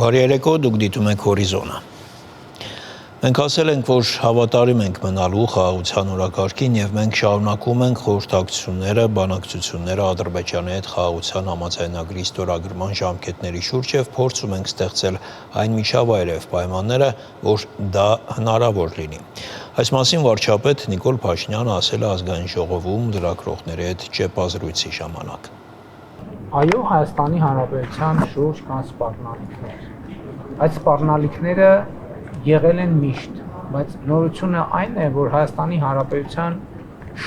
Բարի երեկո, դուք դիտում եք Հորիզոնը։ Մենք ասել ենք, որ հավատարիմ ենք մնալու խաղաղության օրակարգին եւ մենք շարունակում ենք խորհրդակցությունները, բանակցությունները Ադրբեջանի հետ խաղաղության համաձայնագրի ստորագրման ժամկետների շուրջ եւ փորձում ենք ստեղծել այն միջավայրը եւ պայմանները, որ դա հնարավոր լինի։ Այս մասին վարչապետ Նիկոլ Փաշինյանը ասել է ազգային ժողովում լրագրողների հետ ճեպազրույցի ժամանակ։ Այո, Հայաստանի Հանրապետության շուրջ կան սպառնալիքներ։ Այդ սպառնալիքները եղել են միշտ, բայց նորությունը այն է, որ Հայաստանի Հանրապետության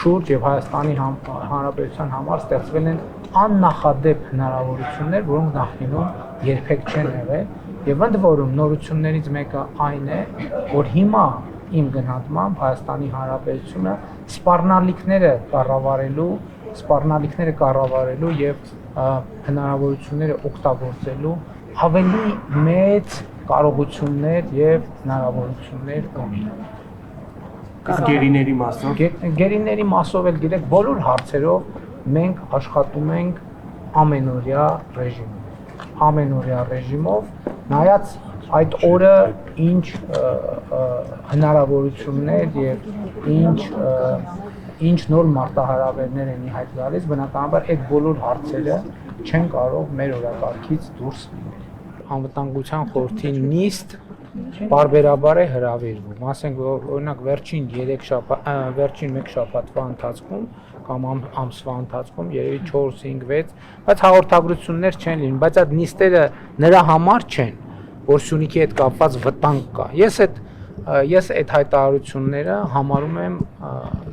շուրջ եւ Հայաստանի Հանրապետության համար ստեղծվել են աննախադեպ հնարավորություններ, որոնք նախկինում երբեք չեն եղել, եւ ընդ որում նորություններից մեկը այն է, որ հիմա իմ գնահատմամբ Հայաստանի Հանրապետությունը սպառնալիքները կառավարելու եւ հնարավորությունները օգտագործելու ավելի մեծ կարողություններ եւ հնարավորություններ ունի։ Գերիների մասով։ Գերիների մասով էլ գիտեք, բոլոր հարցերով մենք աշխատում ենք ամենօրյա ռեժիմով, նայած այդ օրը ինչ հնարավորություններ եւ ինչ նոր մարտահրավերներ են ի հայտ գալիս, բնականաբար այդ բոլոր հարցերը չեն կարող մեր օրակարգից դուրս լինել։ Անվտանգության խորհրդի նիստ բարբերաբար է հրավիրվում, ասենք օրինակ վերջին 1 շաբաթվա ընթացքում կամ ամսվա ընթացքում երևի 4-5-6, բայց հաղորդագրություններ չեն լինում, բայց այդ նիստերը նրա համար չեն, որ Սյունիքի հետ կապված վտանգ կա։ Ես այդ հայտարարությունները համարում եմ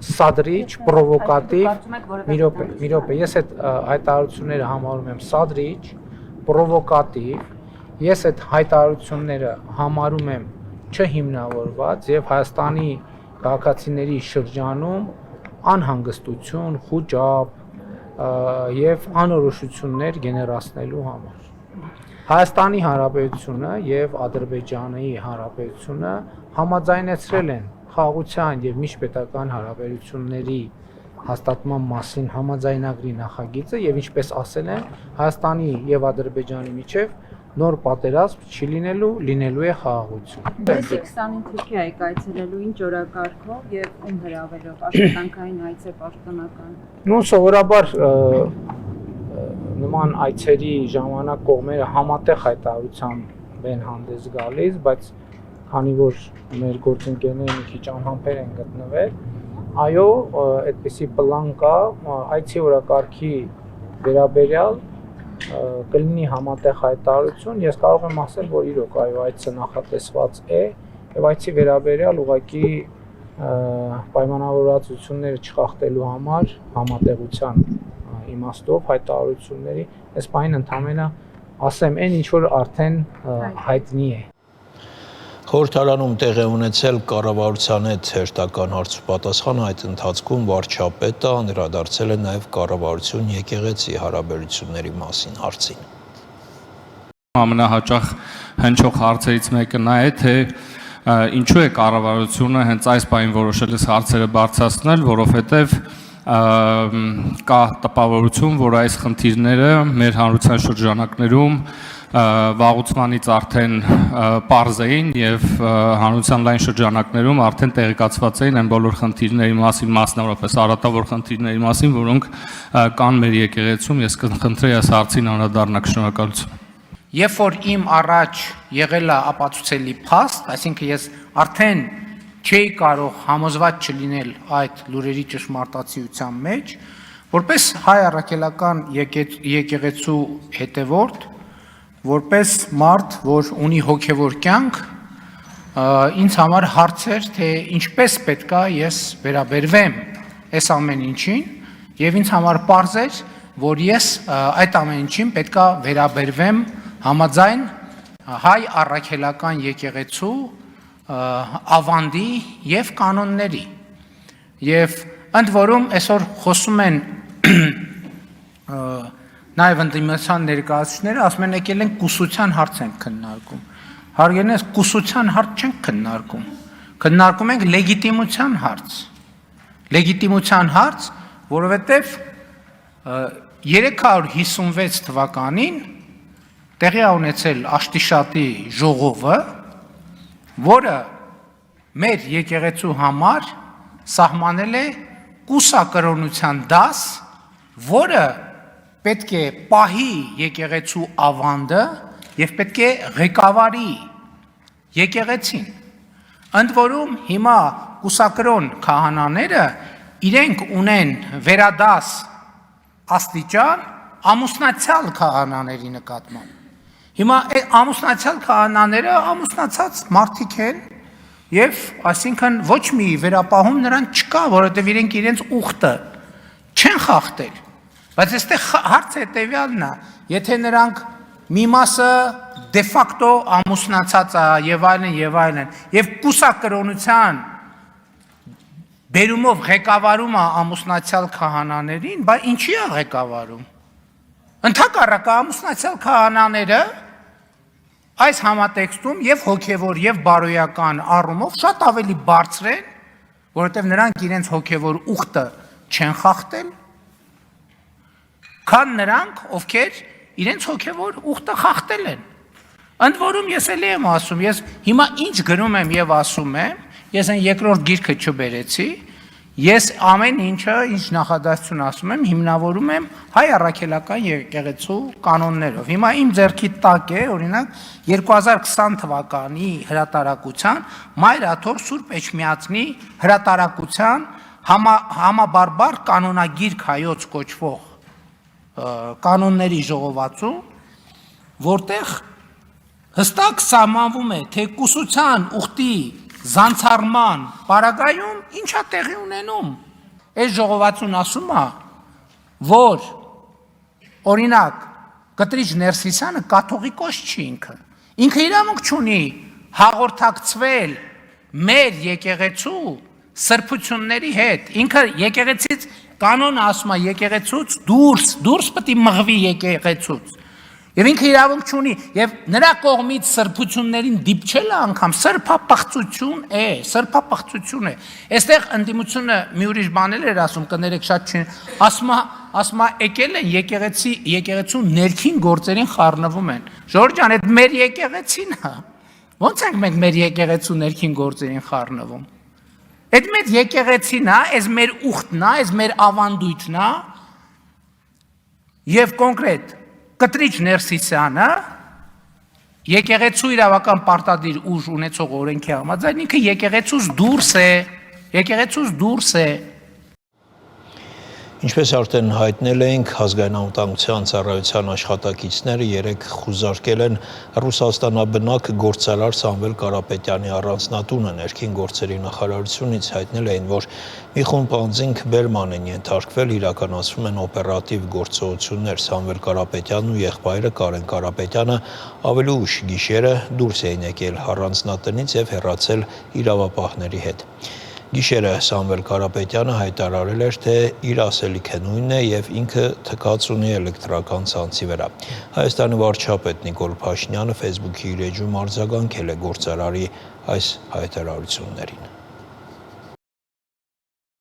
սադրիչ, պրովոկատիվ, մի րոպե, ես այդ հայտարարությունները համարում եմ սադրիչ, պրովոկատիվ, ես այդ հայտարարությունները համարում եմ չհիմնավորված եւ Հայաստանի քաղաքացիների շրջանում անհանգստություն, խուճապ եւ անորոշություններ գեներացնելու համար։ Հայաստանի Հանրապետությունը եւ Ադրբեջանի Հանրապետությունը համաձայնեցրել են խաղաղության եւ միջպետական հարաբերությունների հաստատման մասին համաձայնագրի նախագիծը եւ ինչպես ասել են Հայաստանի եւ Ադրբեջանի միջեւ նոր պատերազմ չի լինելու է խաղաղություն։ Դες 25 Թուրքիայի կայցելելու ինչ օրակարգով եւ ում հրավերով աշխատանքային այց է պաշտոնական։ Նույն սովորաբար նման այցերի ժամանակ կողմերը համատեղ հայտարարությամբ են հանդես գալիս, բայց քանի որ մեր գործընկերները մի քիչ անհամբեր են գտնվել, այո, այդպիսի պլան կա, այցի օրակարգի վերաբերյալ կլինի համատեղ հայտարարություն, ես կարող եմ ասել, որ իրոք այո, այցը նախատեսված է եւ այցի վերաբերյալ ուղղակի պայմանավորվածությունները չխախտելու համար համատեղության իմաստով հայտարարությունների այս բանին ընդհանրապես ասեմ այն ինչ որ արդեն հայտնի է։ Խորհրդարանում տեղի ունեցել կառավարության հետ հերթական հարցուպատասխան այդ ընթացքում վարչապետը անդրադարձել է նաև կառավարություն եկեղեցի հարաբերությունների մասին հարցին։ Ամենահաճախ հնչող հարցերից մեկը նա է, թե ինչու է կառավարությունը հենց այս բանին որոշել է հարցերը բարձրացնել, որովհետև կա տպավորություն, որ այս խնդիրները մեր հանրության շրջանակներում վաղուցմանից արդեն պարզ էին եւ հանրության լայն շրջանակներում արդեն տեղեկացված էին այն բոլոր խնդիրների մասին, մասնավորապես արատավոր խնդիրների մասին, որոնք կան մեր եկեղեցում։ Ես կխնդրեի այս հարցին անդրադառնալ, շնորհակալություն։ Երբ որ իմ առաջ եղել է ապացուցելի փաստ, այսինքն ես արդեն չէի կարող համոզված չլինել այդ լուրերի ճշմարտացիության մեջ, որպես հայ առաքելական եկեղեցու հետևորդ, որպես մարդ, որ ունի հոգևոր կյանք, ինձ համար հարց էր, թե ինչպես պետքա ես վերաբերվեմ այս ամեն ինչին, եւ ինձ համար պարզ էր, որ ես այդ ամեն ինչին պետքա վերաբերվեմ համաձայն հայ առաքելական եկեղեցու ավանդի եւ կանոնների եւ ընդ որում այսօր խոսում են նաեւ ընդդիմության ներկայացուցիչները ասում են եկել են կուսության հարց են քննարկում հարգելնես կուսության հարց չենք քննարկում ենք լեգիտիմության հարց որովհետեւ 356 թվականին տեղի է ունեցել Աշտիշատի ժողովը, որը մեր եկեղեցու համար սահմանել է կուսակրոնության դաս, որը պետք է պահի եկեղեցու ավանդը եւ պետք է ղեկավարի եկեղեցին։ Ընդ որում հիմա կուսակրոն քահանաները իրենք ունեն վերադաս աստիճան ամուսնացյալ քահանաների նկատմամբ։ Հիմա ամուսնացյալ քահանաները ամուսնացած մարդիկ են եւ այսինքն ոչ մի վերապահում նրանց չկա, որովհետեւ իրենք իրենց ուխտը չեն խախտել։ Բայց այստեղ հարցը հետեւյալն է, եթե նրանք մի մասը դե ֆակտո ամուսնացած է եւ այլն, եւ կուսակրոնության բերումով ղեկավարում է ամուսնացյալ քահանաներին, բայց ինչի է ղեկավարում։ Ընդհակառակը ամուսնացյալ քահանաները այս համատեքստում եւ հոգեվոր եւ բարոյական առումով շատ ավելի բարձր են, որովհետեւ նրանք իրենց հոգեվոր ուխտը չեն խախտել, քան նրանք, ովքեր իրենց հոգեվոր ուխտը խախտել են։ Ընդ որում ես էլի եմ ասում, ես հիմա ինչ գրում եմ եւ ասում եմ, ես այն երկրորդ գիրքը չբերեցի, ես ամեն ինչը, ինչ նախադասություն ասում եմ, հիմնավորում եմ հայ առաքելական եկեղեցու կանոններով։ Հիմա իմ ձեռքի տակ է, օրինակ, 2020 թվականի հրատարակության Մայր Աթոռ Սուրբ Էջմիածնի հրատարակության համաբարբար կանոնագիրք հայոց կոչվող կանոնների ժողովածու, որտեղ հստակ սահմանվում է, թե կուսության ուխտի զանցառման պարագայում ինչա տեղի ունենում։ Այս ժողովածուն ասում է, որ օրինակ Կտրիչ Ներսիսյանը կաթողիկոս չի ինքը։ Ինքը իրավունք չունի հաղորդակցվել մեր եկեղեցու սրբությունների հետ։ Ինքը եկեղեցից կանոնը ասում է եկեղեցուց դուրս պետք է մղվի եկեղեցուց։ Եվ ինքը իրավունք չունի, եւ նրա կողմից սրբություններին դիպչելը անգամ սրբապղծություն է։ Այստեղ ընդդիմությունը մի ուրիշ բաներ էր ասում, կներեք շատ չեն, ասում եկել են եկեղեցու ներքին գործերին խառնվում են։ Ժորժ ջան, այդ մեր եկեղեցին է։ Ոնց ենք մենք մեր եկեղեցու ներքին գործերին խառնվում։ Այդ մեր եկեղեցին է, այս մեր ուխտն է, այս մեր ավանդույթն է, եւ կոնկրետ Կտրիչ Ներսիսյանը եկեղեցու իրավական պարտադիր ուժ ունեցող օրենքի համաձայն ինքը եկեղեցուց դուրս է։ Ինչպես արդեն հայտնել էինք, ազգային անվտանգության ծառայության աշխատակիցները երեկ խուզարկել են Ռուսաստանաբնակ գործարար Սամվել Կարապետյանի առանձնատունը։ Ներքին գործերի նախարարությունից հայտնել էին, որ մի խումբ անձինք բերման են ենթարկվել, իրականացվում են օպերատիվ գործողություններ։ Սամվել Կարապետյանն ու եղբայրը Կարեն Կարապետյանը ավելի ուշ գիշերը դուրս էին եկել առանձնատնից եւ հեռացել իրավապահների հետ։ Գիշերը Սամվել Կարապետյանը հայտարարել էր, թե իր ասելիքը նույնն է եւ ինքը թքած ունի էլեկտրական ցանցի վրա։ Հայաստանի վարչապետ Նիկոլ Փաշինյանը Facebook-ի իր էջում արձագանքել է գործարարի այս հայտարարություններին։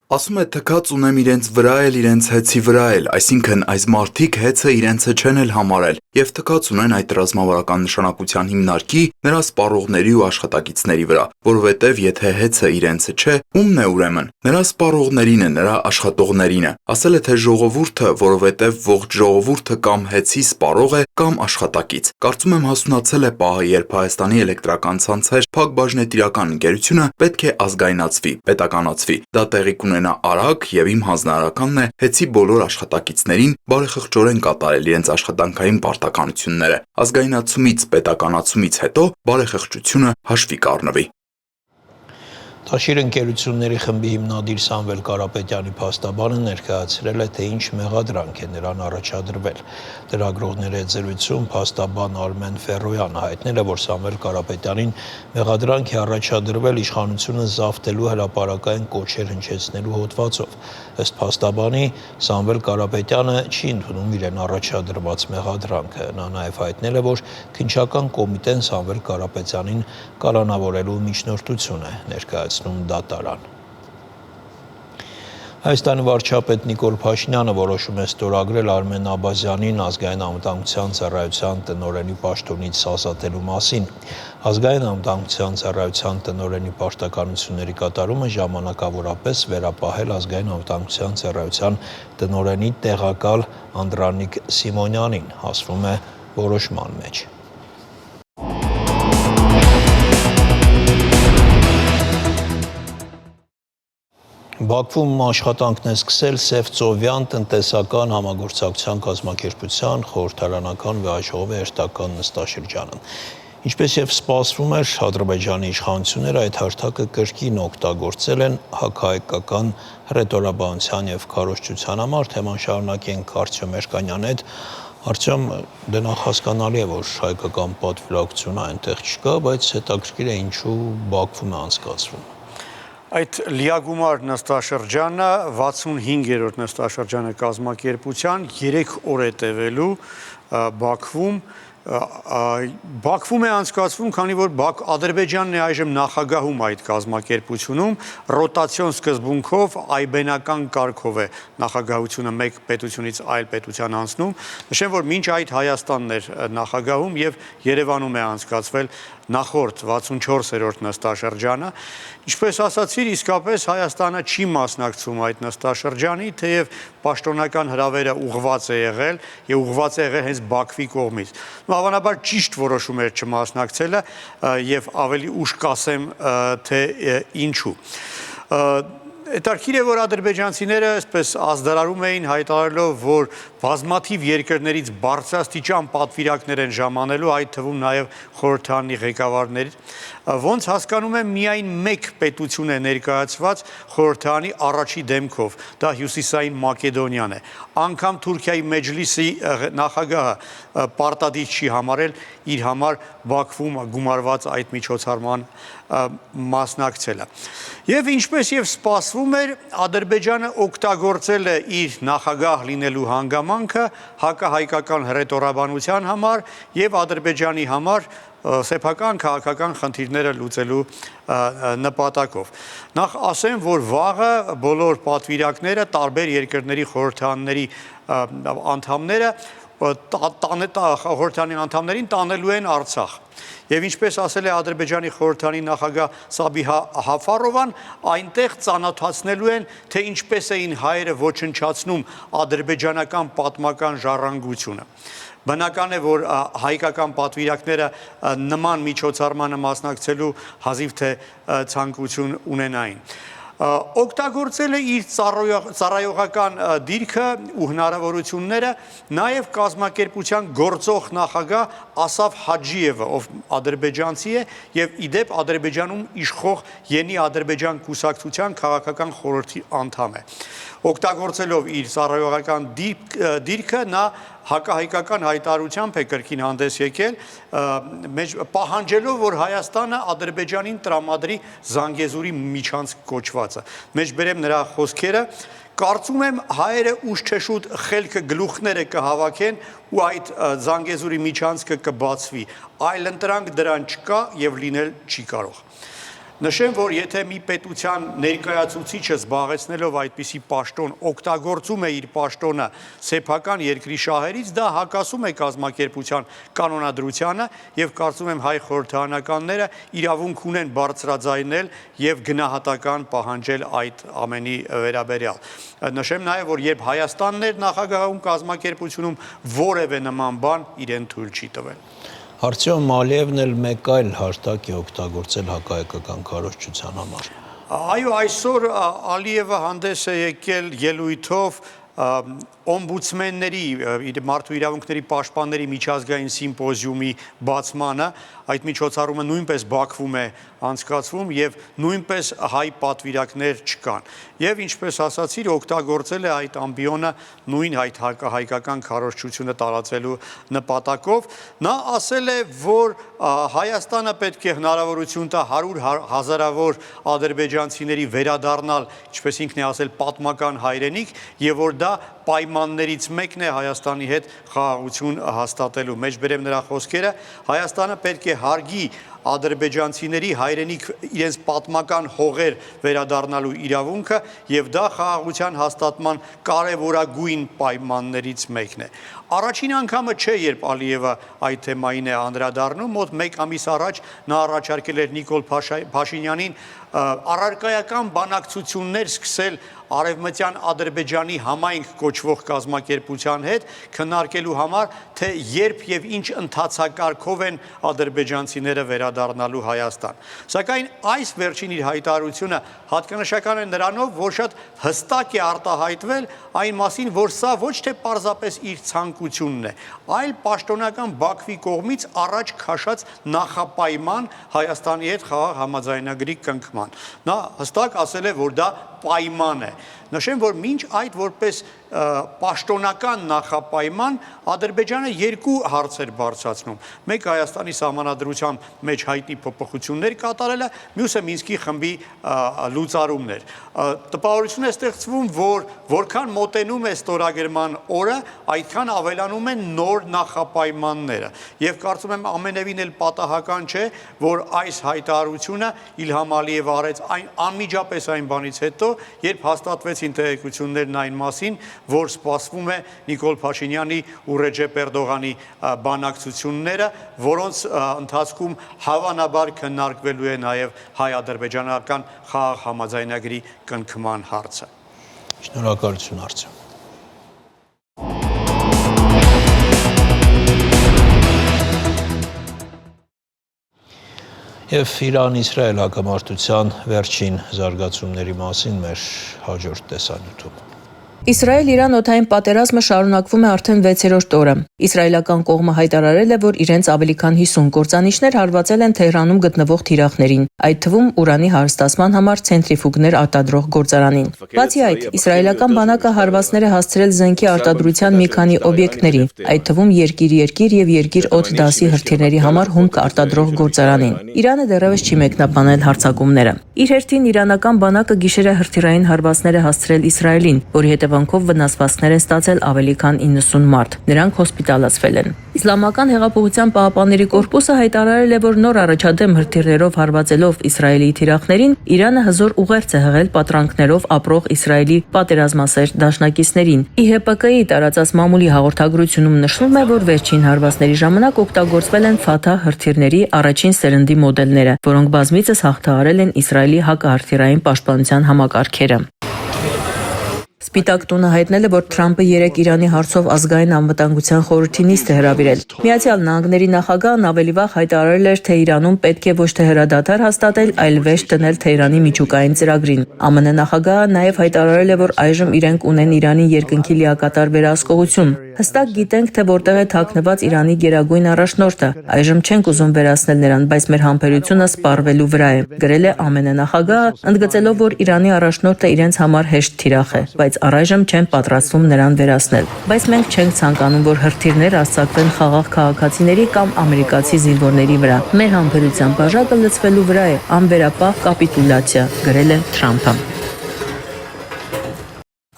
Ասում է թքած ունեմ իրենց վրա էլ, իրենց հեծի վրա էլ, այսինքն այս մարդիկ հեծը իրենցը չեն էլ համարել եւ թքած ունեն այդ ռազմավարական նշանակության հիմնարկի նրա սպառողների ու աշխատակիցների վրա, որովհետեւ եթե հեծը իրենցը չէ, ումն է ուրեմն, նրա սպառողներին է, նրա աշխատողներին է։ Ասել է թե ժողովուրդը, որովհետեւ ողջ ժողովուրդը կամ հեծի սպառող է կամ աշխատակից։ Կարծում եմ հասունացել է պահը, երբ Հայաստանի էլեկտրական ցանցեր Փակ բաժնետիրական ընկերությունը պետք է ազգայնացվի, պետականացվի։ Դա տեղի կունենա արագ եւ իմ հանձնարարականն է հեծի բոլոր աշխատակիցներին բարեխղճորեն կատարել իրենց աշխատանքային պարտականությունները։ Ազգայնացումից, պետականացումից հետո բարեխղճությունը հաշվի կառնվի։ Տաշիր ընկերությունների խմբի հիմնադիր Սամվել Կարապետյանի փաստաբանը ներկայացրել է, թե ինչ մեղադրանք է նրան առաջադրվել։ Լրագրողների հետ զրույցում փաստաբան Արմեն Ֆերոյանը հայտնել է, որ Սամվել Կարապետյանին մեղադրանք է առաջադրվել իշխանությունը զավթելու հրապարակային կոչեր հնչեցնելու հոդվածով։ Ըստ փաստաբանի, Սամվել Կարապետյանը չի ընդունում իրեն առաջադրված մեղադրանքը։ Նա նաև հայտնել է, որ քննչական կոմիտեն Սամվել Կարապետյանին կալանավորելու միջնորդություն է ներկայացնում դատարան։ Հայաստանի վարչապետ Նիկոլ Փաշինյանը որոշում է ստորագրել Արմեն Աբազյանին ազգային անվտանգության ծառայության տնօրենի պաշտոնից ազատելու մասին։ Ազգային անվտանգության ծառայության տնօրենի պաշտականությունների կատարումը ժամանակավորապես վերապահել ազգային անվտանգության ծառայության տնօրենի տեղակալ Անդրանիկ Սիմոնյանին, ասվում է որոշման մեջ։ Բաքվում աշխատանքն է սկսել Սևծովյան տնտեսական համագործակցության կազմակերպության խորհրդարանական վեհաժողովի հերթական նստաշրջանը։ Ինչպես եւ սպասվում էր, Ադրբեջանի իշխանությունները այդ հարթակը կրկին օգտագործել են հակահայկական հռետորաբանության եւ քարոզչության համար, թեման շարունակենք Արտյոմ Երկանյանի հետ։ Արտյոմ, դե նախ հասկանալի է, որ հայկական պատվիրակությունը այնտեղ չկա, բայց հետաքրքիր է ինչու Բաքվում է անցկացվում։ Այդ լիագումար նստաշրջանը 65-րդ նստաշրջանը կազմակերպության 3 օր է տևելու Բաքվում։ Բաքվում է անցկացվում, քանի որ Ադրբեջանն է այժմ նախագահում այդ կազմակերպությունում, ռոտացիոն սկզբունքով այբենական կարգով է նախագահությունը մեկ պետությունից այլ պետության անցնում։ Նշեմ, որ մինչ այդ Հայաստանն էր նախագահում եւ Երևանում է անցկացվել նախորդ 64-րդ նստաշրջանը։ Ինչպես ասացիր, իսկապես Հայաստանը չի մասնակցում այդ նստաշրջանի, թեև պաշտոնական հրավերը ուղղված է եղել եւ ուղղված է եղել հենց Բաքվի կողմից։ Հավանաբար ճիշտ որոշում էր չմասնակցելը եւ ավելի ուշ կասեմ, թե ինչու։ Հետաքրքիր է, որ ադրբեջանցիները այսպես ազդարարում էին հայտարարելով, որ բազմաթիվ երկրներից բարձրաստիճան պատվիրակներ են ժամանելու, այդ թվում նաև խորհրդարանի ղեկավարներ, ոնց հասկանում եմ միայն մեկ պետություն է ներկայացված խորհրդարանի առաջի դեմքով, դա Հյուսիսային Մակեդոնիան է։ Անգամ Թուրքիայի Մեջլիսի նախագահը պարտադիր չի համարել իր համար Բաքվում գումարված այդ միջոցառման մասնակցելը։ Եվ ինչպես եւ սպասվում էր, Ադրբեջանը օգտագործել է իր նախագահ լինելու հանգամանքը հակահայկական հռետորաբանության համար եւ Ադրբեջանի համար սեփական քաղաքական խնդիրները լուծելու նպատակով։ Նախ ասեմ, որ վաղը բոլոր պատվիրակները, տարբեր երկրների խորհրդարանների անդամները խորհրդարանի անդամներին տանելու են Արցախ։ Եվ ինչպես ասել է Ադրբեջանի խորհրդարանի նախագահ Սաբիհա Հաֆարովան, այնտեղ ծանոթացնելու են, թե ինչպես էին հայերը ոչնչացնում ադրբեջանական պատմական ժառանգությունը։ Բնական է, որ հայկական պատվիրակները նման միջոցառմանը մասնակցելու հազիվ թե ցանկություն ունենային։ Օգտագործել է իր ծառայողական դիրքը ու հնարավորությունները նաև կազմակերպության գործող նախագահ Ասաֆ Հաջիևը, ով ադրբեջանցի է եւ իդեպ Ադրբեջանում իշխող Յենի Ադրբեջան կուսակցության քաղաքական խորհրդի անդամ է։ Օգտագործելով իր ծառայողական դիրքը նա հակահայկական հայտարարությամբ է կրկին հանդես եկել, պահանջելով, որ Հայաստանը Ադրբեջանին տրամադրի Զանգեզուրի միջանցք կոչվածը։ Մեջբերեմ նրա խոսքերը, կարծում եմ հայերը ուշ թե շուտ խելքը գլուխները կհավաքեն ու այդ Զանգեզուրի միջանցքը կբացվի, այլ ընտրանք դրան չկա եւ լինել չի կարող։ Նշեմ, որ եթե մի պետության ներկայացուցիչը զբաղեցնելով այդպիսի պաշտոն օգտագործում է իր պաշտոնը սեփական երկրի շահերից, դա հակասում է կազմակերպության կանոնադրությանը եւ կարծում եմ հայ խորհրդարանականները իրավունք ունեն բարձրաձայնել եւ գնահատական պահանջել այդ ամենի վերաբերյալ։ Նշեմ նաեւ, որ երբ Հայաստանն էր նախագահում կազմակերպությունում որևէ նման բան իրեն թույլ չի տվել։ Արտյոմ Ալիևն էլ մեկ այլ հարթակ է օգտագործել հակահայկական քարոզչության համար։ Այո, այսօր Ալիևը հանդես է եկել ելույթով օմբուդսմենների, մարդու իրավունքների պաշտպանների միջազգային սիմպոզիումի բացմանը, այդ միջոցառումը նույնպես Բաքվում է անցկացվում եւ նույնպես հայ պատվիրակներ չկան։ Եվ ինչպես ասացիր, օգտագործել է այդ ամբիոնը նույն հայկական քարոզչությունը տարածելու նպատակով։ Նա ասել է, որ Հայաստանը պետք է հնարավորություն տա 100,000-ավոր ադրբեջանցիների վերադառնալ, ինչպես ինքն է ասել, պատմական հայրենիք, եւ որ դա պայմաններից մեկն է Հայաստանի հետ խաղաղություն հաստատելու։ Մեջբերեմ նրա խոսքերը, Հայաստանը պետք է հարգի ադրբեջանցիների հայրենիք իրենց պատմական հողեր վերադառնալու իրավունքը եւ դա խաղաղության հաստատման կարևորագույն պայմաններից մեկն է։ Առաջին անգամը չէ, երբ Ալիևը այդ թեմային է անդրադառնում, մոտ 1 ամիս առաջ նա առաջարկել էր Նիկոլ Փաշինյանին առարկայական բանակցություններ սկսել Արևմտյան Ադրբեջանի համայնք կոչվող կազմակերպության հետ քննարկելու համար, թե երբ եւ ինչ ընթացակարգով են ադրբեջանցիները վերադառնալու Հայաստան։ Սակայն այս վերջին իր հայտարարությունը հատկանշական է նրանով, որ շատ հստակ է արտահայտվել այն մասին, որ սա ոչ թե պարզապես իր ցանկությունն է, այլ պաշտոնական Բաքվի կողմից առաջ քաշած նախապայման Հայաստանի հետ խաղաղ համաձայնագրի կնքման։ Նա հստակ ասել է, որ դա պայման է։ Նշեմ, որ մինչ այդ որպես պաշտոնական նախապայման Ադրբեջանը երկու հարցեր բարձրացնում։ Մեկ Հայաստանի սահմանադրության մեջ հայտնի փոփոխություններ կատարելը, մյուսը Մինսկի խմբի լուծարումն էր։ Տպավորություն է ստեղծվում, որ որքան մոտենում է ստորագրման օրը, այդքան ավելանում են նոր նախապայմանները։ Եվ կարծում եմ ամենևին էլ պատահական չէ, որ այս հայտարարությունը Իլհամ Ալիևը արեց անմիջապես այն բանից հետո, երբ հաստատվեցին տեղեկություններն այն մասին, որ սպասվում է Նիկոլ Փաշինյանի ու Ռեջեփ Էրդողանի բանակցությունները, որոնց ընթացքում հավանաբար քննարկվելու է նաև հայ-ադրբեջանական խաղաղ համաձայնագրի կնքման հարցը։ Շնորհակալություն Արծը։ Եվ Իրան-Իսրայել հակամարտության վերջին զարգացումների մասին մեր հաջորդ տեսանյութում։ Իսրայել-Իրան օդային պատերազմը շարունակվում է արդեն 6-րդ օրը։ Իսրայելական կողմը հայտարարել է, որ իրենց ավելի քան 50 կործանիչներ հարվածել են Թեհրանում գտնվող թիրախներին, այդ թվում ուրանի հարստացման համար ցենտրիֆուգներ արտադրող գործարանին։ Բացի այդ, իսրայելական բանակը հարվածներ է հասցրել զենքի արտադրության մի քանի օբյեկտների, այդ թվում Երկիր-Երկիր եւ Երկիր-Օդ դասի հրթիռների համար հումք արտադրող գործարանին։ Իրանը դեռևս չի մեկնաբանել հարձակումները։ Իր հերթին իրանական բանակը գիշերը հրթիռային հարվածներ է հասցրել Իսրայելին, որի հետևանքով վնասվածքներ են ստացել ավելի քան 90 մարդ։ Նրանք հոսպիտալացվել են։ Իսլամական հեղափոխության պահապանների կորպուսը հայտարարել է, որ նոր առաջադեմ հրթիռներով հարվածելով Իսրայելի թիրախներին, Իրանը հզոր ուղերձ է հղել պատրանքներով ապրող Իսրայելի պատերազմասեր դաշնակիցներին։ ԻՀՊԿ-ի տարածած մամուլի հաղորդագրությունում նշվում է, որ վերջին հարվածների ժամանակ օգտագործվել են Ֆաթահ հրթիռների առաջին սերնդի մոդելները, որոնք բազմիցս հաղթահարել են Իսրայելի հակահրթիռային պաշտպանության համակարգերը։ Սպիտակ տունը հայտնել է, որ Թրամփը երեկ Իրանի հարցով ազգային անվտանգության խորհրդի նիստ է հրավիրել։ Միացյալ Նահանգների նախագահն ավելի վաղ հայտարարել էր, թե Իրանում պետք է ոչ թե հրադադար հաստատել, այլ վերջ դնել Թեհրանի միջուկային ծրագրին։ ԱՄՆ նախագահը նաև հայտարարել է, որ այժմ իրենք ունեն Իրանի երկնքի լիակատար վերահսկողություն։ Հստակ գիտենք, թե որտեղ է թաքնված Իրանի գերագույն առաջնորդը։ Այժմ չենք ուզում վերացնել նրան, բայց մեր համբերությունը սպառվելու վրա է, գրել է ԱՄՆ նախագահը, ընդգծելով, որ Իրանի առաջնորդը իրենց համար հեշտ թիրախ է, բայց առայժմ չեն պատրաստվում նրան վերացնել։ Բայց մենք չենք ցանկանում, որ հրթիռներ արձակվեն խաղաղ քաղաքացիների կամ ամերիկացի զինվորների վրա։ Մեր համբերության բաժակը լցվելու վրա է, անվերապահ կապիտուլյացիա, գրել է Թրամփը։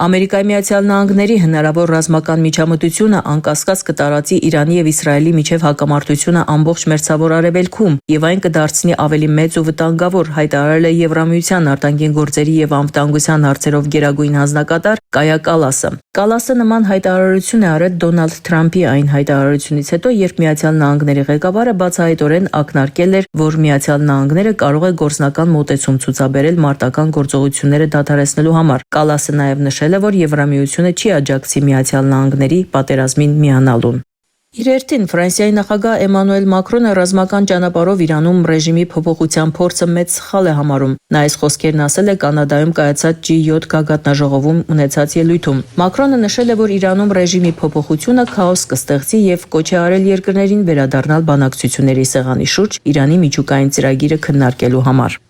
Ամերիկայի Միացյալ Նահանգների հնարավոր ռազմական միջամտությունը անկասկած կտարածի Իրանի եւ Իսրայելի միջև հակամարտությունը ամբողջ մերձավոր Արևելքում եւ այն կդարձնի ավելի մեծ ու վտանգավոր, հայտարարել է Եվրամիության արտաքին գործերի եւ անվտանգության հարցերով գերագույն հանձնակատար Կայա Կալասը։ Կալասը նման հայտարարություն է արել Դոնալդ Թրամփի այն հայտարարությունից հետո, երբ Միացյալ Նահանգների ղեկավարը բացահայտորեն ակնարկել էր, որ Միացյալ Նահանգները կարող է գործնական մոտեցում ցուցաբերել մարտական գործողությունները դադարեցնելու համար։ Կալասը նաեւ նշել է, որ Եվրամիությունը չի աջակցի Միացյալ Նահանգների պատերազմին միանալուն։ Իր հերթին Ֆրանսիայի նախագահ Էմանուել Մակրոնը ռազմական ճանապարհով Իրանում ռեժիմի փոփոխության փորձը մեծ սխալ է համարում։ Նա այս խոսքերն ասել է Կանադայում կայացած G7 գագաթնաժողովում ունեցած ելույթում։ Մակրոնը նշել է, որ Իրանում ռեժիմի փոփոխությունը քաոս կստեղծի եւ կոչ է արել երկրներին վերադառնալ բանակցությունների սեղանի շուրջ Իրանի միջուկային ծրագիրը քննարկելու համար։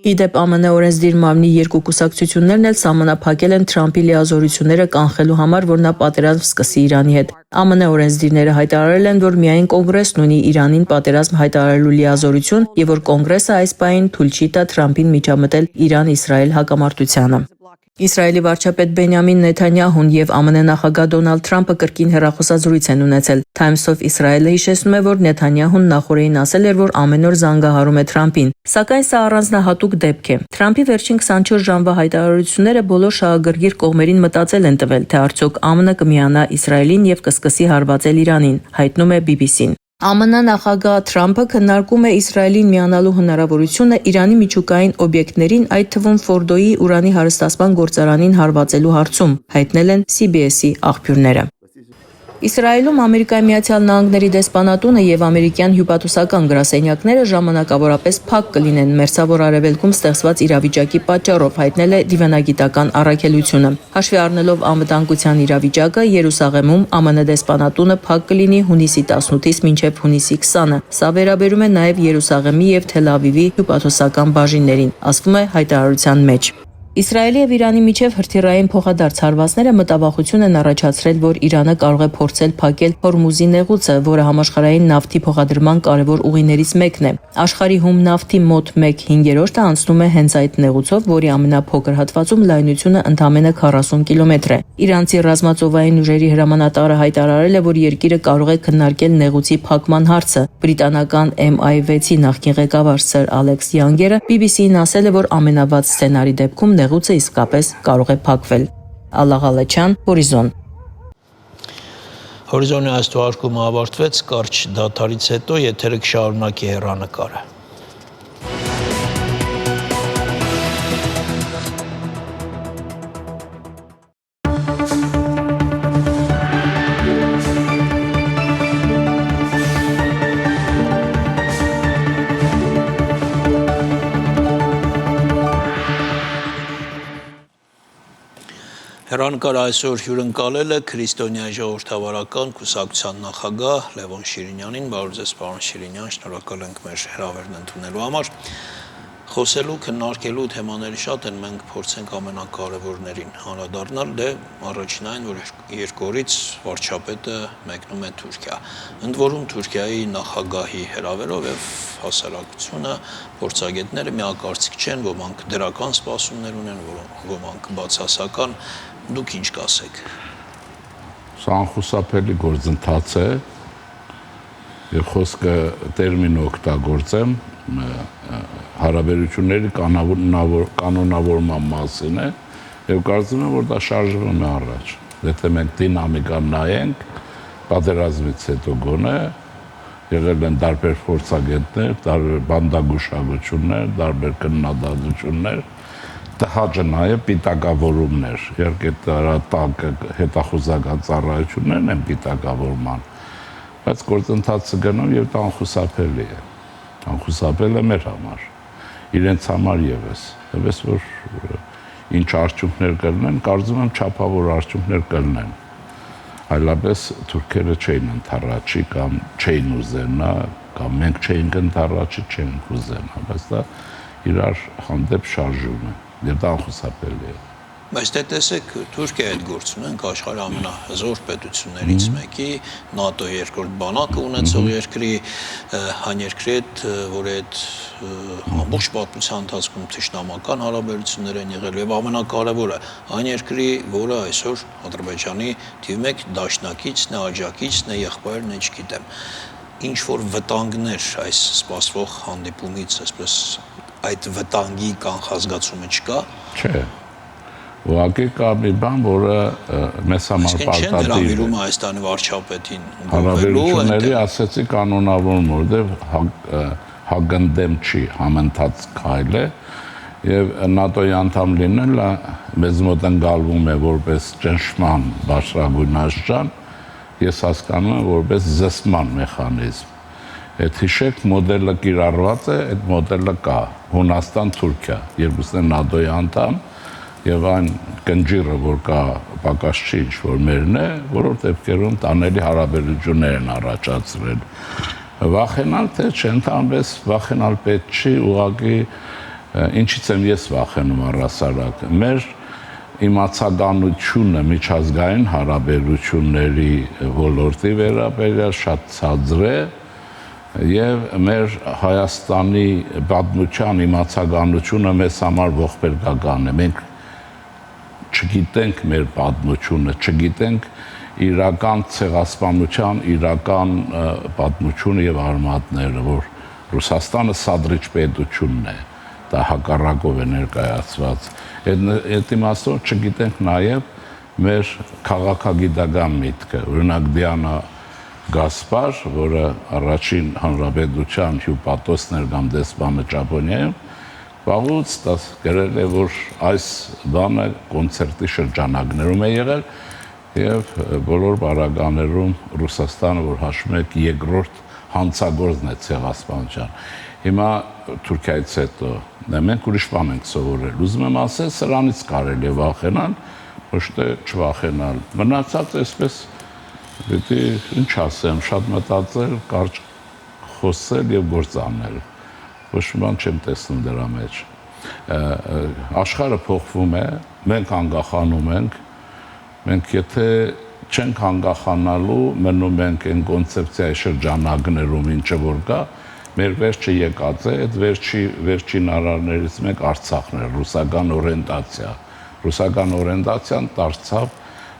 Իդեպ ԱՄՆ օրենսդիր մարմնի երկու կուսակցություններն էլ սահմանափակել են Թրամփի լիազորությունները կանխելու համար, որ նա պատերազմ սկսի Իրանի հետ։ ԱՄՆ օրենսդիրները հայտարարել են, որ միայն կոնգրեսն ունի Իրանին պատերազմ հայտարարելու լիազորություն եւ որ կոնգրեսը այս պահին թույլ չի տա Թրամփին միջամտել Իրան-Իսրայել հակամարտությանը։ Իսրայելի վարչապետ Բենյամին Նեթանյահուն եւ ԱՄՆ նախագահ Դոնալդ Թրամփը կրկին հեռախոսազրույց են ունեցել։ Times of Israel-ը հիշեցնում է, որ Նեթանյահուն նախորդին ասել էր, որ ամեն օր զանգահարում է Թրամփին, սակայն սա առանձնահատուկ դեպք է։ Թրամփի վերջին 24 ժամվա հայտարարությունները բոլոր շահագրգիռ կողմերին մտածել են տվել, թե արդյոք ԱՄՆ կմիանա Իսրայելին եւ կսկսի հարվածել Իրանին, հայտնում է BBC-ն։ ԱՄՆ նախագահ Թրամփը քննարկում է Իսրայելին միանալու հնարավորությունը Իրանի միջուկային օբյեկտներին, այդ թվում Ֆորդոյի ուրանի հարստացման գործարանին հարվածելու հարցում, հայտնել են CBS-ի աղբյուրները։ Իսրայելում Ամերիկայի Միացյալ Նահանգների դեսպանատունը եւ ամերիկյան հյուպատոսական գրասենյակները ժամանակավորապես փակ կլինեն մերձավոր արևելքում ստեղծված իրավիճակի պատճառով, հայտնել է դիվանագիտական առաքելությունը։ Հաշվի առնելով անվտանգության իրավիճակը, Երուսաղեմում ԱՄՆ դեսպանատունը փակ կլինի հունիսի 18-ից մինչև հունիսի 20-ը։ Սա վերաբերում է նաեւ Երուսաղեմի եւ Թել Ավիվի հյուպատոսական բաժիններին, ասվում է հայտարարության մեջ։ Իսրայելի եւ Իրանի միջև հրթիռային փոխադարձ հարվածները մտավախություն են առաջացրել, որ Իրանը կարող է փորձել փակել Հորմուզի նեղուցը, որը համաշխարհային նավթի փոխադրման կարևոր ուղիներից մեկն է։ Աշխարհի հում նավթի մոտ 1/5-ը անցնում է հենց այդ նեղուցով, որի ամենափոքր հատվածում լայնությունը ընդամենը 40 կիլոմետր է։ Իրանցի ռազմածովային ուժերի հրամանատարը հայտարարել է, որ երկիրը կարող է քննարկել նեղուցի փակման հարցը։ Բրիտանական MI6-ի նախկին ղեկավար Սր Ալեքս Յանգերը BBC-ին ասել է, որ ամենավատ սցենարի դեպքում նեղուցը իսկապես կարող է փակվել։ Ալաղալեչյան, Հորիզոն։ Հորիզոնի այս թողարկումը ավարտվեց, կարճ դադարից հետո եթերը կշարունակի հեռանկարը։ Հեռանկարը այսօր հյուրընկալել է Քրիստոնյա ժողովրդավարական կուսակցության նախագահ Լևոն Շիրինյանին։ Բարև ձեզ, պարոն Շիրինյան, շնորհակալ ենք մեր հրավերն ընդունելու համար։ Խոսելու, քննարկելու թեմաները շատ են, մենք փորձենք ամենակարևորներին անդրադառնալ, դե առաջին այն, որ երկու օրից վարչապետը մեկնում է Թուրքիա։ Ընդ որում Թուրքիայի նախագահի հրավերով եւ հասարակությունը, փորձագետները միակարծիք չեն, ոմանք դրական սպասումներ ունեն, ոմանք բացասական։ Դուք ինչ կասեք։ Սա անխուսափելի գործընթաց է եւ խոսքը տերմին օգտագործեմ հարաբերությունների կանոնավորման մասին է եւ կարծում եմ, որ դա շարժվում է առաջ։ Եթե մենք դինամիկան նայենք, պատերազմից հետո գոնե եղել են տարբեր փորձագետներ, տարբեր բանդագուշակություններ, տարբեր քննադատություններ, տհաճը նաև պիտակավորումներ, իհարկե տակ հետախուզական ծառայություններն են պիտակավորման, բայց գործընթացը գնում եւ դա անխուսափելի է, անխուսափել է մեր համար, իրենց համար եւս, որ ինչ արդյունքներ կլինեն, կարծում եմ չափավոր արդյունքներ կլինեն, այլապես թուրքերը չէին ընթառաջի կամ չէին ուզենա, կամ մենք չէինք ընթառաջի, չէինք ուզենա, բայց դա իրար հանդեպ շարժում է։ Եվ դա անխուսափելի է։ Բայց դե տեսեք, Թուրքիայի հետ գործ ունենք աշխարհի ամենահզոր պետություններից մեկի, ՆԱՏՕ երկրորդ բանակը ունեցող երկրի, այն երկրի հետ, որի հետ ամբողջ պատմության ընթացքում թշնամական հարաբերություններ են եղել եւ ամենակարևորը, այն երկրի, որը այսօր Ադրբեջանի թիվ 1 դաշնակիցն է, աջակիցն է, եղբայրն է, չգիտեմ։ Ինչ որ վտանգներ այս սպասվող հանդիպումից, այսպես այդ վտանգի կանխազգացումը չկա։ Չէ։ Ուղղակի կա մի բան, որը մեզ համար պարտադիր է։ Հրավիրում Հայաստանի վարչապետին հարաբերությունների ասեցի կանոնավորում, որտեղ հագնդեմ չի, համընթաց քայլ է եւ ՆԱՏՕ-ի անդամ լինելը մեզ մոտ ընկալվում է որպես ճնշման բարձրագույն աշխարհ, ես հասկանում եմ որպես զսպման մեխանիզմ։ Այդ հիշեք մոդելը կիրառված է, այդ մոդելը կա Հունաստան-Թուրքիա, երկուսն են ՆԱՏՕ-ի անդամ եւ այն կնճիռը, որ կա պակաս չի ինչ որ մերն է, որոշ դեպքերում տանելի հարաբերություններ են առաջացրել։ Վախենալ թե չէ, ընդհանրապես վախենալ պետք չի, ուղղակի ինչից եմ ես վախենում առհասարակ։ Մեր իմացականությունը միջազգային հարաբերությունների ոլորտի վերաբերյալ շատ ցածր է եւ մեր Հայաստանի պատմության իմացականությունը մեզ համար ողբերգական է։ Մենք չգիտենք մեր պատմությունը, չգիտենք իրական ցեղասպանության, իրական պատմությունը եւ արմատները, որ Ռուսաստանը սադրիչ պետությունն է, դա հակառակով է ներկայացված։ Այդ իմաստով չգիտենք նաեւ մեր քաղաքագիտական միտքը, օրինակ Դիանա Գասպար, որը առաջին հանրապետության հյուպատոսն էր կամ դեսպանը Ճապոնիայում, վաղուց գրել է, որ այս բանը կոնցերտի շրջանակներում է եղել եւ բոլոր բարականերում Ռուսաստանը, որ հաշվում եք, երկրորդ հանցագործն է ցեղասպանության։ Հիմա Թուրքիայից հետո մենք ուրիշ բան ենք սովորել։ Ուզում եմ ասել, սրանից կարելի է վախենալ, ոչ թե չվախենալ։ Մնացած այսպես պետք է ինչ ասեմ, շատ մտածել, կարճ խոսել եւ գործ անել։ Ոչ մի բան չեմ տեսնում դրա մեջ։ Աշխարհը փոխվում է, մենք անկախանում ենք, մենք եթե չենք անկախանալու, մնում ենք այն կոնցեպցիայի շրջանակներում, ինչը որ կա, մեր վերջը եկած է, այդ վերջին արարներից մեկ Արցախն է, ռուսական օրենտացիա։ Ռուսական օրենտացիան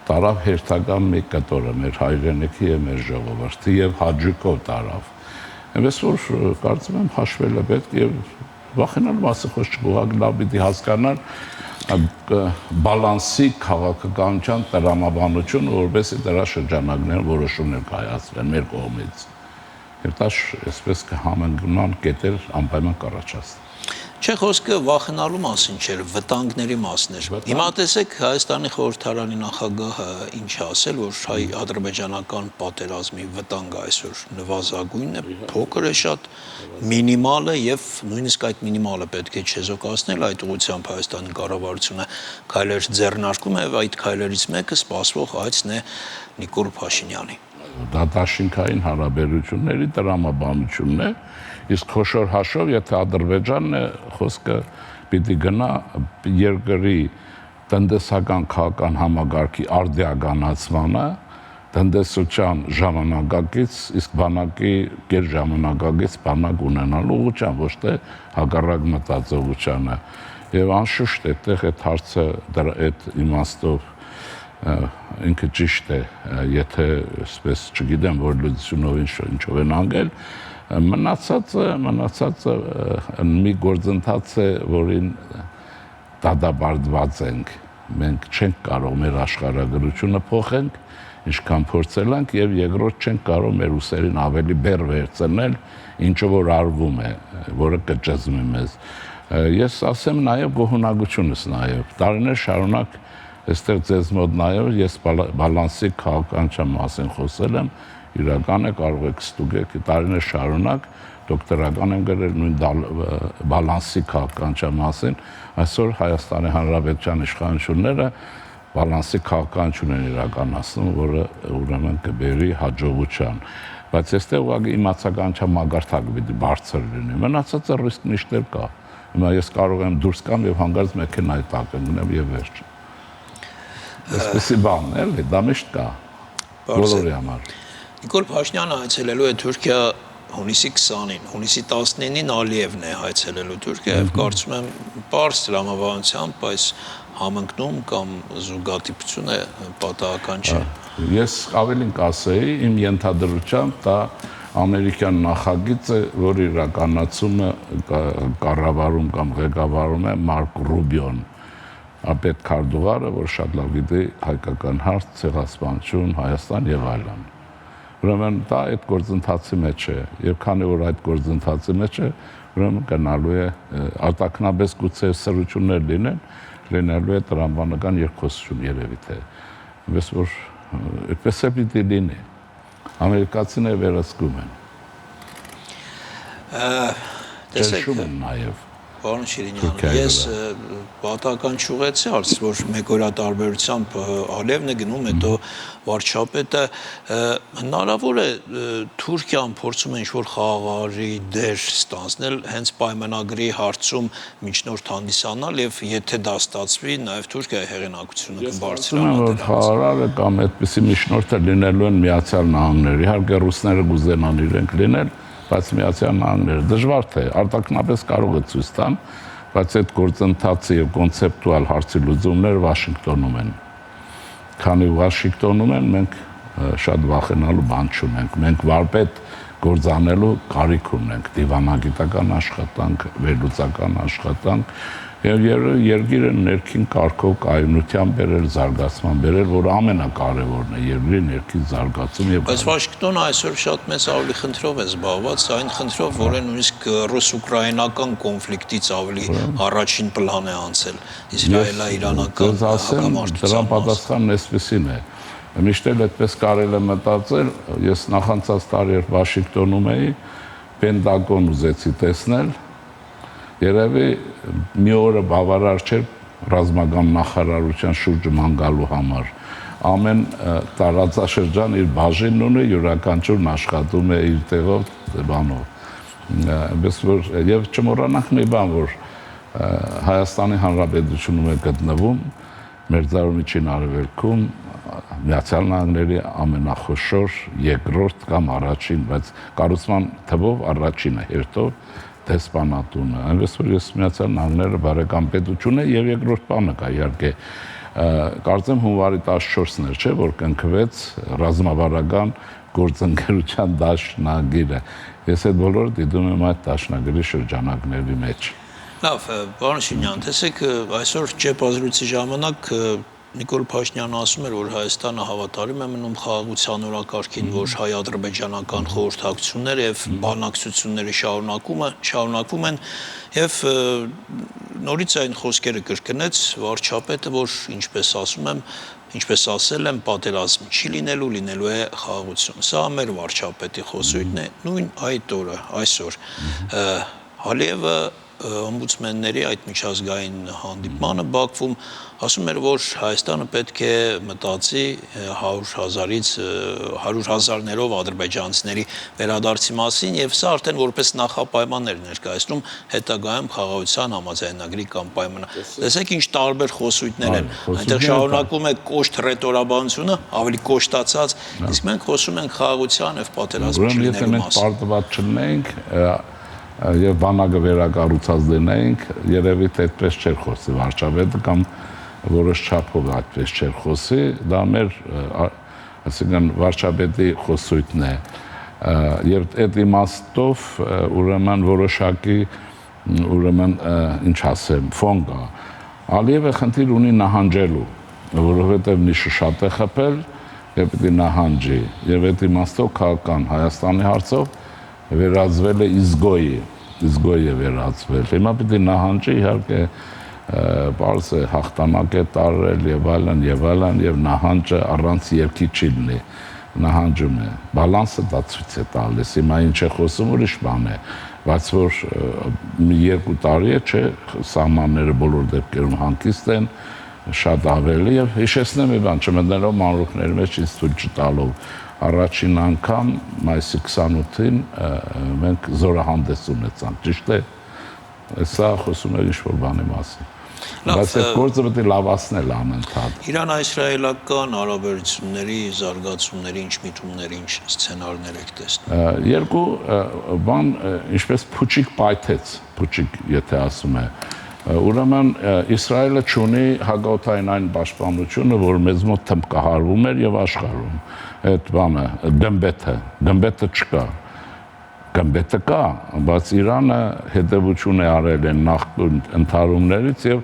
տարավ հերթական մի կտորը մեր հայրենիքի եւ մեր ժողովրդի եւ հաջուկով տարավ։ Այնպես որ կարծում եմ հաշվել է պետք եւ վախենալ մասը խոսք չգուղակ լավ պիտի հասկանալ բալանսի քաղաքականության տրամաբանությունը, որովհետեւ դրա շրջանակներում որոշումներ կայացվեն մեր կողմից։ Եվ դա այսպես կհամընկնան կետեր անպայման կառաջացնեն։ Չէ, խոսքը վախենալու մասին չէր, վտանգների մասն էր։ Հիմա տեսեք Հայաստանի խորհրդարանի նախագահը ինչ ասել, որ հայ-ադրբեջանական պատերազմի վտանգը այսօր նվազագույնն է, փոքր է շատ, մինիմալ է եւ նույնիսկ այդ մինիմալը պետք է չեզոքացնել, այդ ուղղությամբ Հայաստանի կառավարությունը քայլեր ձեռնարկում է եւ այդ քայլերից մեկը սպասվող այցն է Նիկոլ Փաշինյանի։ Դա դաշինքային հարաբերությունների տրամաբանությունն է, իսկ խոշոր հաշով, եթե Ադրբեջանն է, խոսքը պիտի գնա երկրի տնտեսական քաղաքական համագարքի արդիականացմանը, տնտեսության ժամանակակից, իսկ բանակի գերժամանակակից բանակ ունենալու ուղղությամբ, ոչ թե հակառակ մտածողությանը։ Եվ անշուշտ այդտեղ այդ հարցը այդ իմաստով ինքը ճիշտ է, եթե այսպես չգիտեմ, որ լուծությունով ինչով են անգել, մնացածը մի գործընթաց է, որին դադարեցված ենք։ Մենք չենք կարող մեր աշխարհագրությունը փոխենք, ինչքան փորձել ենք, եւ երկրորդ չենք կարող մեր ուսերին ավելի բեռ վերցնել, ինչը որ արվում է, որը կճզմի մեզ։ Ես ասեմ նաեւ գոհունակությունս նաեւ տարիներ շարունակ այստեղ ձեզ մոտ նայով ես բալանսի քաղաքականության մասին խոսել եմ, իրական է կարող եք ստուգեք տարիներ շարունակ դոկտորական եմ գրել նույն բալանսի քաղաքականության մասին, այսօր Հայաստանի Հանրապետության իշխանությունները բալանսի քաղաքականություն են իրականացնում, որը ուրեմն կբերի հաջողության, բայց այստեղ ուղղակի իմացականության մագարտակը պիտի բարձր լինի, մնացածը ռիսկ միշտ կա, հիմա ես կարող եմ դուրս գամ եւ հանգարց մեքենայի տակ ընկնեմ եւ վերջ։ Այսպեսի բան էլի, դա միշտ կա բոլորի համար։ Նիկոլ Փաշինյանը այցելելու է Թուրքիա հունիսի 20-ին, հունիսի 19-ին Ալիևն է այցելելու Թուրքիա եւ կարծում եմ պարզ տրամաբանությամբ այս համընկնում կամ զուգադիպությունը պատահական չէ։ Ես ավելին կասեի, իմ ենթադրությամբ դա ամերիկյան նախագիծ է, որ իրականացումը կառավարում կամ ղեկավարում է Մարկ Ռուբիոն, ապետ քարտուղարը, որ շատ լավ գիտի հայկական հարց, ցեղասպանություն, Հայաստան եւ այլն։ Ուրեմն դա այդ գործընթացի մեջ է, եւ քանի որ այդ գործընթացի մեջ է, ուրեմն գնալու է արտաքնաբես գուցե սրություններ լինելու է տրամաբանական երկխոսություն երևի թե։ Պես որ այդպես է պիտի լինի։ Ամերիկացիները վերահսկում են։ Տեսեք նաեւ Պարոն Շիրինյան, ես պատահական չուղեցի հարց, որ մեկօրյա տարբերությամբ Ալիևն է գնում, հետո վարչապետը, հնարավոր է Թուրքիան փորձում է ինչ-որ խաղաղարի դեր ստանձնել, հենց պայմանագրի հարցում միջնորդ հանդիսանալ եւ եթե դա ստացվի, նաեւ Թուրքիայի հեղինակությունը կբարձրանա դրա համար։ Խաղաղարը կամ այդպիսի միջնորդը լինելու են Միացյալ Նահանգները, իհարկե ռուսները կուզենան իրենք լինել, բայց Միացյալ Նահանգները դժվար թե արտաքնապես կարող է ցույց տան, բայց այդ գործընթացը եւ կոնցեպտուալ հարցի լուծումները Վաշինգտոնում են։ Քանի Վաշինգտոնում են, մենք շատ վախենալու բան չունենք։ Մենք վարպետ գործանելու կարիք ունենք, դիվանագիտական աշխատանք, վերլուծական աշխատանք եւ երկիրը ներքին կարգով կայունության բերել, զարգացման բերել, որ ամենակարևորն է երկրի ներքին զարգացում եւ Բայց Վաշինգտոնը այսօր շատ մեծ ավելի խնդրով է զբաղված, այն խնդրով, որը նույնիսկ ռուս-ուկրաինական կոնֆլիկտից ավելի առաջին պլան է անցել, իսրայելա-իրանական հակամարտության։ Դրան պատասխանն այսպեսին է։ Միշտ էլ այդպես կարելի է մտածել, ես նախանցած տարի Վաշինգտոնում էի, Պենտագոն ուզեցի տեսնել, երևի մի օրը բավարար չէր ռազմական նախարարության շուրջը ման գալու համար։ Ամեն տարածաշրջան իր բաժինն ունի, յուրաքանչյուրն աշխատում է իր տեղով, բանով։ Այնպես որ եւ չմոռանանք մի բան, որ Հայաստանի Հանրապետությունում է գտնվում Մերձարևմուտքին արևելքում Միացյալ Նահանգների ամենախոշոր երկրորդ կամ առաջին, բայց կառուցման թվով առաջինը, հերթով դեսպանատունը։ Այնպես որ ես Միացյալ Նահանգները բարեկամ պետություն է եւ երկրորդ բանը կա իհարկե։ Կարծեմ հունվարի 14-ն էր, չէ, որ կնքվեց ռազմավարական գործընկերության դաշնագիրը։ Ես այդ բոլորը դիտում եմ այդ դաշնագրի շրջանակների մեջ։ Լավ, պարոն Շինյան, տեսեք, այսօր ճեպազրույցի ժամանակ Նիկոլ Փաշինյանը ասում էր, որ Հայաստանը հավատարիմ է մնում խաղաղության օրակարգին, որ հայ-ադրբեջանական խորհրդակցությունները եւ բանակցությունները շարունակվում են եւ նորից այն խոսքերը կրկնեց վարչապետը, որ ինչպես ասել եմ, պատերազմ չի լինելու է խաղաղություն։ Սա մեր վարչապետի խոսույթն է, նույն այդ օրը, այսօր Ալիևը օմբուդսմենների այդ միջազգային հանդիպմանը Բաքվում ասում էր, որ Հայաստանը պետք է մտածի 100 հազարներով ադրբեջանցիների վերադարձի մասին եւ սա արդեն որպես նախապայման էր ներկայացնում հետագայում խաղաղության համաձայնագրի կամ պայմանը։ Տեսեք ինչ տարբեր խոսույթներ են։ Այնտեղ շարունակվում է կոշտ ռետորաբանությունը, ավելի կոշտացած, իսկ մենք խոսում ենք խաղաղության եւ պատերազմի չլինելու մասին։ Եվ բանակը վերակառուցած դնենք, երևի թե այդպես չէր խոսի վարչապետը կամ որոշ չափով այդպես չէր խոսի, դա մեր, այսինքն վարչապետի խոսույթն է։ Եվ այդ իմաստով ուրեմն որոշակի ինչ ասեմ, ֆոն կա։ Ալիևը խնդիր ունի նահանջելու, որովհետև նիշը շատ է խփել եւ պետք է նահանջի։ Եվ այդ իմաստով քաղաքական Հայաստանի հարցով վերածվել է իզգոյի է վերածվել։ Հիմա պետք է նահանջի, իհարկե պարզ է հաղթանակ է տարել եւ այլն եւ նահանջը առանց երկի չի լինի, նահանջում է, բալանսը դա ցույց է տալիս, հիմա ինչ է խոսում ուրիշ բան է, բայց որ 2 տարի է, չէ, սահմանները բոլոր դեպքերում հանգիստ են, շատ ավելի եւ հիշեցնեմ մի բան, չմտնելով մանրուքների մեջ ինձ թույլ չտալով առաջին անգամ մայիսի 28-ին մենք զորահանդես ունեցանք, ճիշտ է, սա խոսում է ինչ-որ բանի մասին, բայց այդ գործը պետք է լավացնել անընդհատ։ Իրան-իսրայելական հարաբերությունների զարգացումների ինչ միտումներ, ինչ սցենարներ եք տեսնում։ Երկու բան, ինչպես փուչիկ պայթեց, փուչիկ եթե ասում է, ուրեմն Իսրայելը չունի հակաօդային այն պաշտպանությունը, որ մեզ մոտ թմբկահարվում էր եւ աշխարհում։ Այդ բանը, գմբեթը չկա։ Գմբեթը կա, բայց Իրանը հետևություն է արել են նախկին ընդհարումներից եւ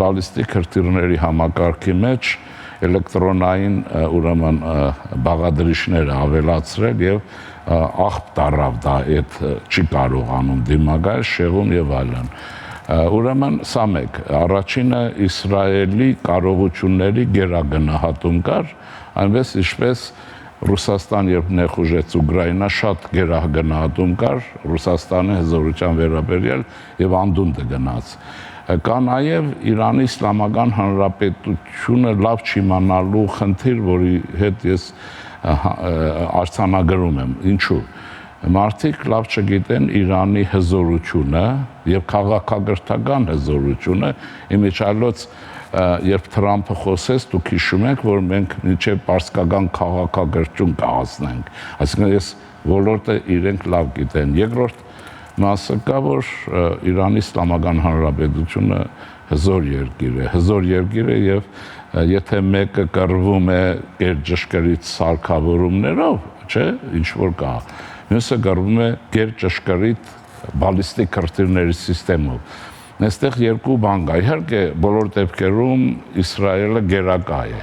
բալիստիկ հրթիռների համակարգի մեջ էլեկտրոնային ուրեմն բաղադրիչներ ավելացրել եւ աղբ տարավ դա այդ չի կարողանում դիմակայել շեղում եւ այլն։ Ուրեմն սա մեկ, առաջինը Իսրայելի կարողությունների գերագնահատում կար, այնպես ինչպես Ռուսաստան երբ նեխուժեց Ուկրաինա շատ գերագնահատում կար Ռուսաստանի հզորության վերաբերյալ եւ անդունդը գնաց։ Կա նաեւ Իրանի Իսլամական Հանրապետությունը լավ չիմանալու խնդիր, որի հետ ես արձանագրում եմ, ինչու։ Մարդիկ լավ չգիտեն Իրանի հզորությունը եւ քաղաքագրթական հզորությունը, իմիջիայլոց երբ Թրամփը խոսեց, դուք հիշում եք, որ մենք մինչեւ պարսկական քաղաքագրություն կհասնենք, այսինքն ես ոլորտը իրենք լավ գիտեն։ Երկրորդ մասը կա, որ Իրանի Իսլամական Հանրապետությունը հզոր երկիր է եւ եթե մեկը կռվում է գերճշգրիտ սարքավորումներով, չէ, ինչ որ կա, մյուսը կռվում է գերճշգրիտ բալիստիկ քրթիռների համակարգով։ Այստեղ երկու բան կա, իհարկե բոլոր դեպքերում Իսրայելը գերակա է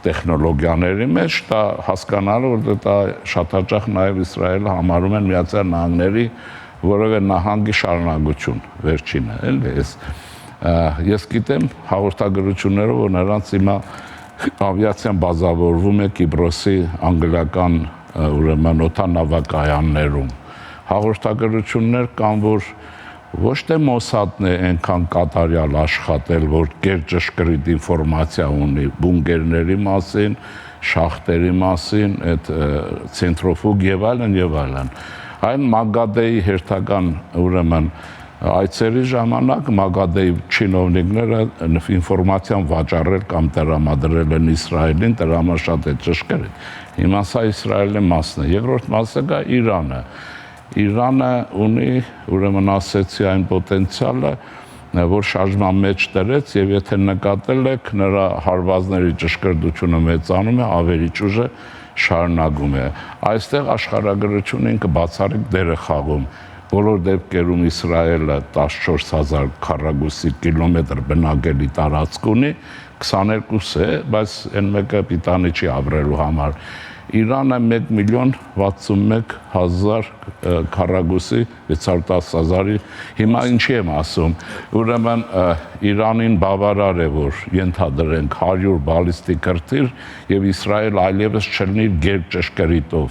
տեխնոլոգիաների մեջ, դա հասկանալը, որ դա շատ հաճախ նաև Իսրայելը համարում են Միացյալ Նահանգների որևէ նահանգի շարունակություն վերջինը, էլի ես գիտեմ հաղորդագրություններով, որ նրանց հիմա ավիացիան բազավորվում է Կիպրոսի անգլիական ուրեմն օդանավակայաններում։ Հաղորդագրություններ կան, որ ոչ թե Մոսադն է այնքան կատարյալ աշխատել, որ գերճշգրիտ ինֆորմացիա ունի բունկերների մասին, շախտերի մասին, այդ ցենտրոֆուգ եւ այլն, այն Մագադեի հերթական ուրեմն այցերի ժամանակ Մագադեի չինովնիկները ինֆորմացիան վաճառել կամ տրամադրել են Իսրայելին, դրա համար շատ է ճշգրիտ։ Հիմա սա Իսրայելի մասն է, երկրորդ մասը կա Իրանը։ Իրանը ունի, ուրեմն ասեցի այն պոտենցիալը, որ շարժման մեջ դրեց եւ եթե նկատել եք նրա հարվածների ճշգրտությունը մեծանում է, ավերիչ ուժը շարունակում է։ Այստեղ աշխարհագրությունը ինքը բացառիկ դեր է խաղում։ Բոլոր դեպքերում Իսրայելը 14000 քառակուսի կիլոմետր բնակելի տարածք ունի, 22 է, բայց այն մեկը պիտանի չի ապրելու համար։ Իրանը 1,61,000 քառակուսի 610,000-ի, հիմա ինչի եմ ասում, ուրեմն Իրանին բավարար է, որ ենթադրենք 100 բալիստիկ քրթիռ եւ Իսրայել այլևս չլինի գերճշգրիտով,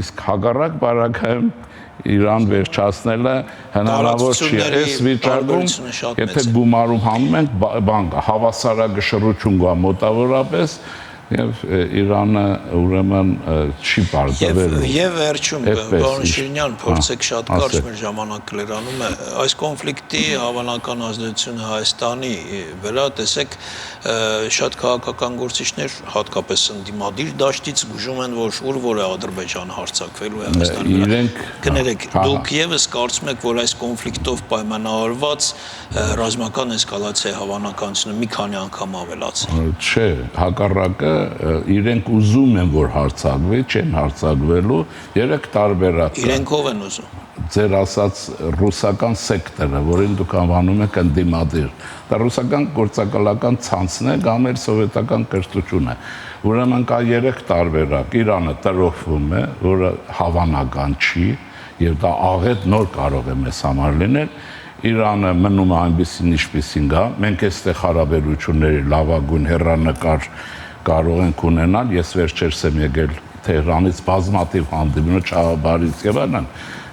իսկ հակառակ բարակայում Իրան վերջացնելը հնարավոր չի։ Այս վիճակում, եթե գումարում հանում ենք, բան կա, հավասարակշռություն կա մոտավորապես եւ Իրանը ուրեմն չի բարձրացել։ Եվ վերջում պարոն Շիրինյան, փորձեք շատ կարճ մեր ժամանակ լրանում է, այս կոնֆլիկտի հավանական ազդեցությունը Հայաստանի վրա, տեսեք, շատ քաղաքական գործիչներ, հատկապես ընդդիմադիր դաշտից գուժում են, որ ուր որ է Ադրբեջանը հարձակվելու է Հայաստանի վրա։ Կներեք, դուք եւս կարծում եք, որ այս կոնֆլիկտով պայմանավորված ռազմական էսկալացիայի հավանականությունը մի քանի անգամ ավելացել։ Չէ, հակառակը իրենք ուզում են, որ հարձակվի, չեն հարձակվելու, 3 տարբերակ։ Իրենք ով են ուզում։ Ձեր ասած ռուսական սեկտորը, որին դուք անվանում եք ընդդիմադիր, դա ռուսական գործակալական ցանցն է կամ էլ սովետական կրթությունը։ Ուրեմն կա 3 տարբերակ։ Իրանը տրոհվում է, որը հավանական չի, եւ դա աղետ նոր կարող է մեզ համար լինել։ Իրանը մնում է այնպեսին ինչպեսին կա։ Մենք այստեղ հարաբերությունների լավագույն հեռանկար կարող ենք ունենալ, ես վերջերս եմ եկել Թեհրանից բազմաթիվ հանդիպումներ Չաղաբարից եւ այլն,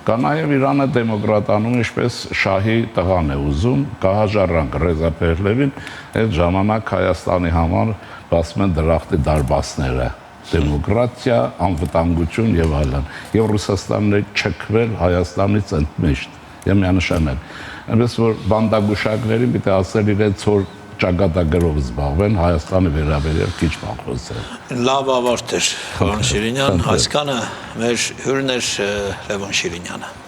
կա նաեւ Իրանը դեմոկրատանում ինչպես շահի տղան է ուզում, կահաժառանգ Ռեզա Փեհլևին, այդ ժամանակ Հայաստանի համար բացում են դրախտի դարբասները, դեմոկրատիա, անվտանգություն եւ այլն, եւ Ռուսաստանն է չքվել Հայաստանից ընդմիշտ եւ միանշանակ, այնպես որ բանդագուշակներին պիտի ասել իրենց որ ճակատագրով զբաղվեն Հայաստանի վերաբերյալ քիչ բան խոսել։ Լավ ավարտ էր, պարոն Շիրինյան, այսքանը մեր հյուրն էր Լևոն Շիրինյանը։